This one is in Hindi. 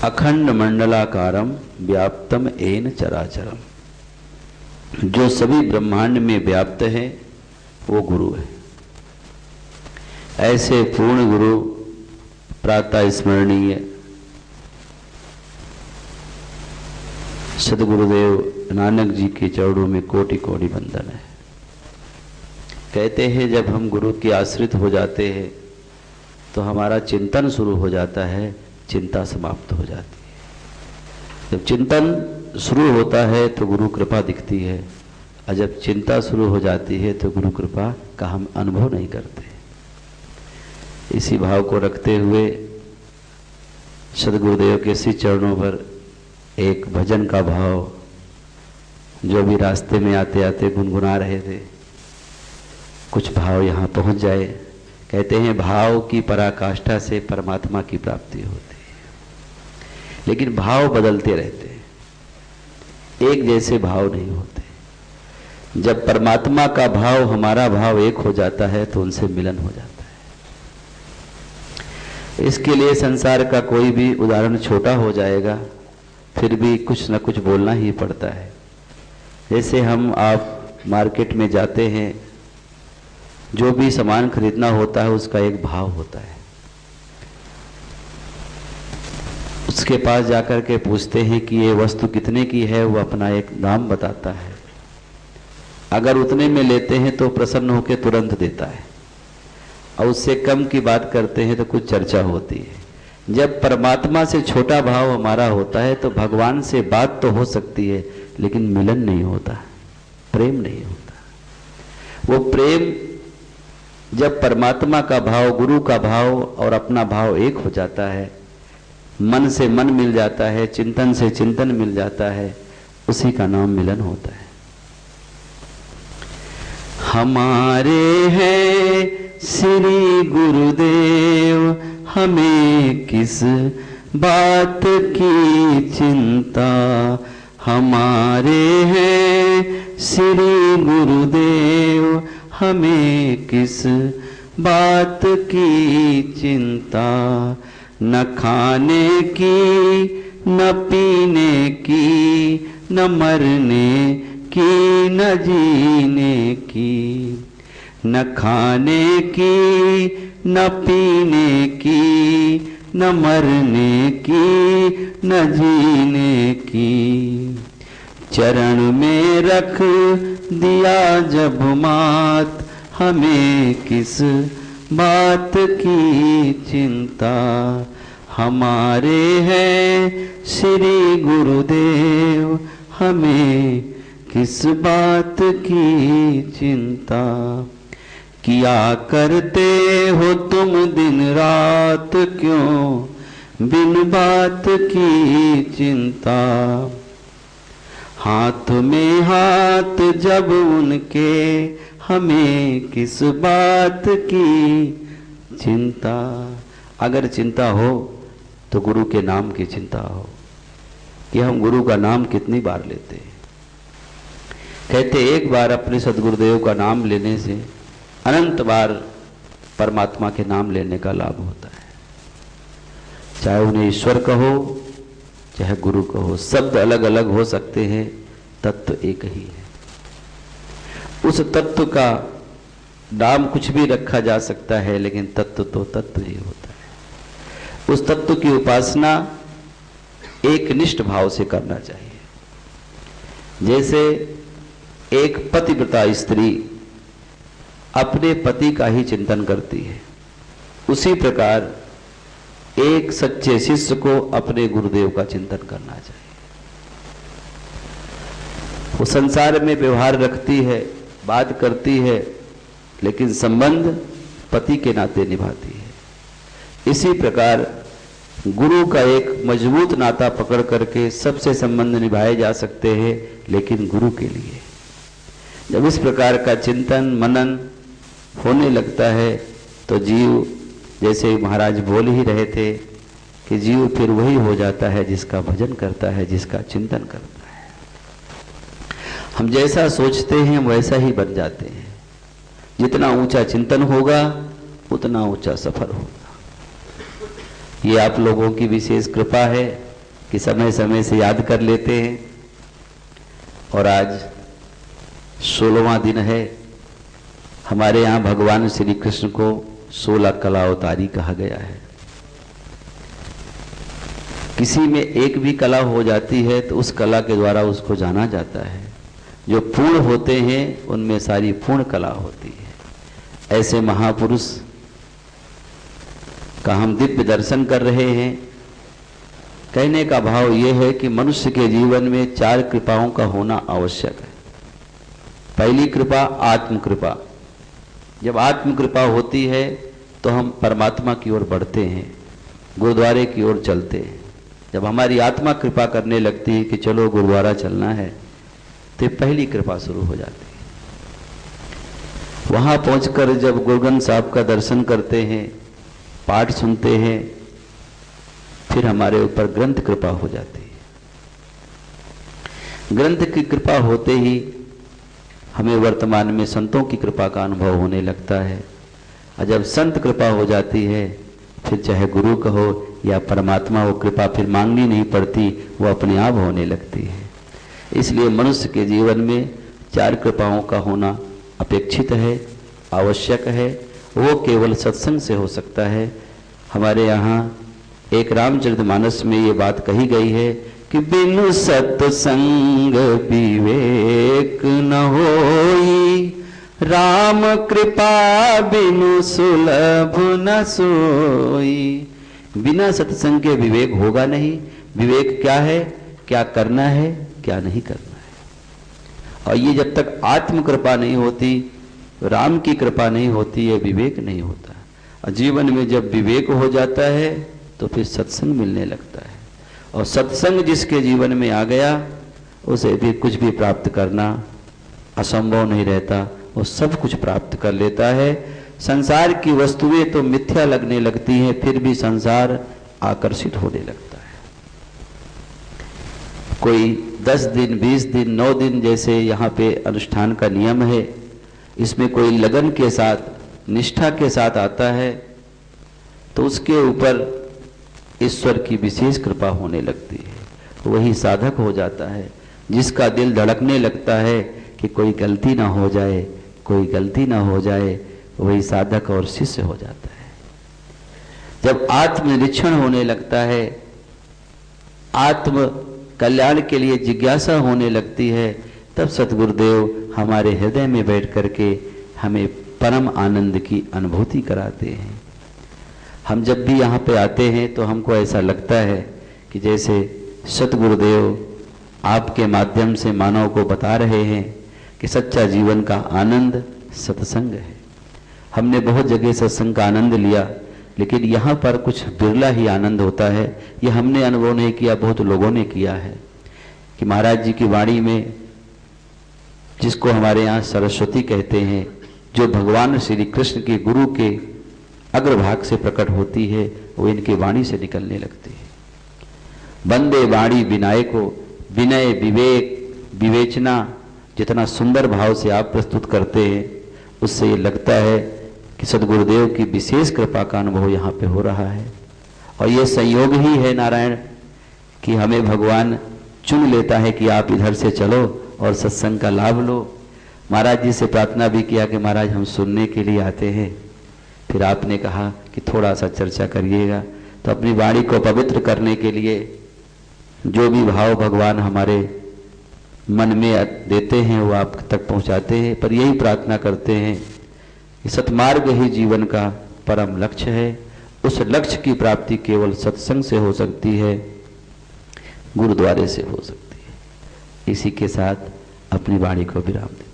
अखंड मंडलाकारम व्याप्तम येन चराचरम, जो सभी ब्रह्मांड में व्याप्त है वो गुरु है। ऐसे पूर्ण गुरु प्रातः स्मरणीय सदगुरुदेव नानक जी के चरणों में कोटि कोटि वंदन है। कहते हैं जब हम गुरु के आश्रित हो जाते हैं तो हमारा चिंतन शुरू हो जाता है, चिंता समाप्त हो जाती है। जब चिंतन शुरू होता है तो गुरु कृपा दिखती है, और जब चिंता शुरू हो जाती है तो गुरु कृपा का हम अनुभव नहीं करते। इसी भाव को रखते हुए सदगुरुदेव के श्री चरणों पर एक भजन का भाव, जो भी रास्ते में आते आते गुनगुना रहे थे, कुछ भाव यहाँ पहुँच जाए। कहते हैं भाव की पराकाष्ठा से परमात्मा की प्राप्ति होती है, लेकिन भाव बदलते रहते हैं, एक जैसे भाव नहीं होते। जब परमात्मा का भाव हमारा भाव एक हो जाता है तो उनसे मिलन हो जाता है। इसके लिए संसार का कोई भी उदाहरण छोटा हो जाएगा, फिर भी कुछ न कुछ बोलना ही पड़ता है। जैसे हम आप मार्केट में जाते हैं, जो भी सामान खरीदना होता है उसका एक भाव होता है। उसके पास जाकर के पूछते हैं कि ये वस्तु कितने की है, वो अपना एक दाम बताता है। अगर उतने में लेते हैं तो प्रसन्न होकर तुरंत देता है, और उससे कम की बात करते हैं तो कुछ चर्चा होती है। जब परमात्मा से छोटा भाव हमारा होता है तो भगवान से बात तो हो सकती है, लेकिन मिलन नहीं होता, प्रेम नहीं होता। वो प्रेम जब परमात्मा का भाव, गुरु का भाव और अपना भाव एक हो जाता है, मन से मन मिल जाता है, चिंतन से चिंतन मिल जाता है, उसी का नाम मिलन होता है। हमारे हैं श्री गुरुदेव, हमें किस बात की चिंता। हमारे हैं श्री गुरुदेव, हमें किस बात की चिंता। न खाने की, न पीने की, न मरने की, न जीने की। न खाने की, न पीने की, न मरने की, न जीने की। चरण में रख दिया जब मात, हमें किस बात की चिंता। हमारे हैं श्री गुरुदेव, हमें किस बात की चिंता। किया करते हो तुम दिन रात, क्यों बिन बात की चिंता। हाथ में हाथ जब उनके, हमें किस बात की चिंता। अगर चिंता हो तो गुरु के नाम की चिंता हो, कि हम गुरु का नाम कितनी बार लेते हैं। कहते एक बार अपने सदगुरुदेव का नाम लेने से अनंत बार परमात्मा के नाम लेने का लाभ होता है। चाहे उन्हें ईश्वर कहो, चाहे गुरु कहो, शब्द अलग अलग हो सकते हैं, तत्व एक ही है। उस तत्व का नाम कुछ भी रखा जा सकता है, लेकिन तत्व तो तत्व ही होता है। उस तत्व की उपासना एक निष्ठ भाव से करना चाहिए। जैसे एक पतिव्रता स्त्री अपने पति का ही चिंतन करती है, उसी प्रकार एक सच्चे शिष्य को अपने गुरुदेव का चिंतन करना चाहिए। वो संसार में व्यवहार रखती है, बात करती है, लेकिन संबंध पति के नाते निभाती है। इसी प्रकार गुरु का एक मजबूत नाता पकड़ करके सबसे संबंध निभाए जा सकते हैं, लेकिन गुरु के लिए। जब इस प्रकार का चिंतन मनन होने लगता है तो जीव, जैसे महाराज बोल ही रहे थे कि जीव फिर वही हो जाता है जिसका भजन करता है, जिसका चिंतन करता है। हम जैसा सोचते हैं वैसा ही बन जाते हैं। जितना ऊंचा चिंतन होगा उतना ऊंचा सफर होगा। ये आप लोगों की विशेष कृपा है कि समय समय से याद कर लेते हैं। और आज 16वां दिन है। हमारे यहाँ भगवान श्री कृष्ण को 16 कला अवतारी कहा गया है। किसी में एक भी कला हो जाती है तो उस कला के द्वारा उसको जाना जाता है। जो पूर्ण होते हैं उनमें सारी पूर्ण कला होती है। ऐसे महापुरुष का हम दिव्य दर्शन कर रहे हैं। कहने का भाव यह है कि मनुष्य के जीवन में 4 कृपाओं का होना आवश्यक है। पहली कृपा आत्म कृपा। जब आत्म कृपा होती है तो हम परमात्मा की ओर बढ़ते हैं, गुरुद्वारे की ओर चलते हैं। जब हमारी आत्मा कृपा करने लगती है कि चलो गुरुद्वारा चलना है, तो पहली कृपा शुरू हो जाती है। वहां पहुंचकर जब गुरु ग्रंथ साहब का दर्शन करते हैं, पाठ सुनते हैं, फिर हमारे ऊपर ग्रंथ कृपा हो जाती है। ग्रंथ की कृपा होते ही हमें वर्तमान में संतों की कृपा का अनुभव होने लगता है। और जब संत कृपा हो जाती है, फिर चाहे गुरु कहो या परमात्मा, वो कृपा फिर मांगनी नहीं पड़ती, वो अपने आप होने लगती है। इसलिए मनुष्य के जीवन में 4 कृपाओं का होना अपेक्षित है, आवश्यक है। वो केवल सत्संग से हो सकता है। हमारे यहाँ एक रामचरितमानस में ये बात कही गई है कि बिनु सत्संग विवेक न होई, राम कृपा बिनु सुलभ न सोई। बिना सत्संग के विवेक होगा नहीं। विवेक क्या है, क्या करना है, क्या नहीं करना है। और ये जब तक आत्म कृपा नहीं होती, राम की कृपा नहीं होती, ये विवेक नहीं होता। और जीवन में जब विवेक हो जाता है तो फिर सत्संग मिलने लगता है। और सत्संग जिसके जीवन में आ गया, उसे भी कुछ भी प्राप्त करना असंभव नहीं रहता। वो सब कुछ प्राप्त कर लेता है। संसार की वस्तुएं तो मिथ्या लगने लगती हैं, फिर भी संसार आकर्षित होने लगता है। कोई 10 दिन, 20 दिन, 9 दिन जैसे यहाँ पे अनुष्ठान का नियम है, इसमें कोई लगन के साथ, निष्ठा के साथ आता है तो उसके ऊपर ईश्वर की विशेष कृपा होने लगती है। वही साधक हो जाता है, जिसका दिल धड़कने लगता है कि कोई गलती ना हो जाए, कोई गलती ना हो जाए, वही साधक और शिष्य हो जाता है। जब आत्मनिरीक्षण होने लगता है, आत्म कल्याण के लिए जिज्ञासा होने लगती है, तब सतगुरुदेव हमारे हृदय में बैठ करके हमें परम आनंद की अनुभूति कराते हैं। हम जब भी यहाँ पे आते हैं तो हमको ऐसा लगता है कि जैसे सतगुरुदेव आपके माध्यम से मानव को बता रहे हैं कि सच्चा जीवन का आनंद सत्संग है। हमने बहुत जगह सत्संग का आनंद लिया, लेकिन यहाँ पर कुछ बिरला ही आनंद होता है। ये हमने अनुभव नहीं किया, बहुत लोगों ने किया है कि महाराज जी की वाणी में, जिसको हमारे यहाँ सरस्वती कहते हैं, जो भगवान श्री कृष्ण के गुरु के अग्रभाग से प्रकट होती है, वो इनके वाणी से निकलने लगती है। बंदे वाणी विनय को, विनय, विवेक, विवेचना, जितना सुंदर भाव से आप प्रस्तुत करते हैं, उससे ये लगता है कि सदगुरुदेव की विशेष कृपा का अनुभव यहाँ पे हो रहा है। और ये संयोग ही है नारायण कि हमें भगवान चुन लेता है कि आप इधर से चलो और सत्संग का लाभ लो। महाराज जी से प्रार्थना भी किया कि महाराज हम सुनने के लिए आते हैं, फिर आपने कहा कि थोड़ा सा चर्चा करिएगा। तो अपनी वाणी को पवित्र करने के लिए जो भी भाव भगवान हमारे मन में देते हैं वो आप तक पहुंचाते हैं। पर यही प्रार्थना करते हैं कि सतमार्ग ही जीवन का परम लक्ष्य है। उस लक्ष्य की प्राप्ति केवल सत्संग से हो सकती है, गुरुद्वारे से हो सकती है। इसी के साथ अपनी वाणी को विराम दें।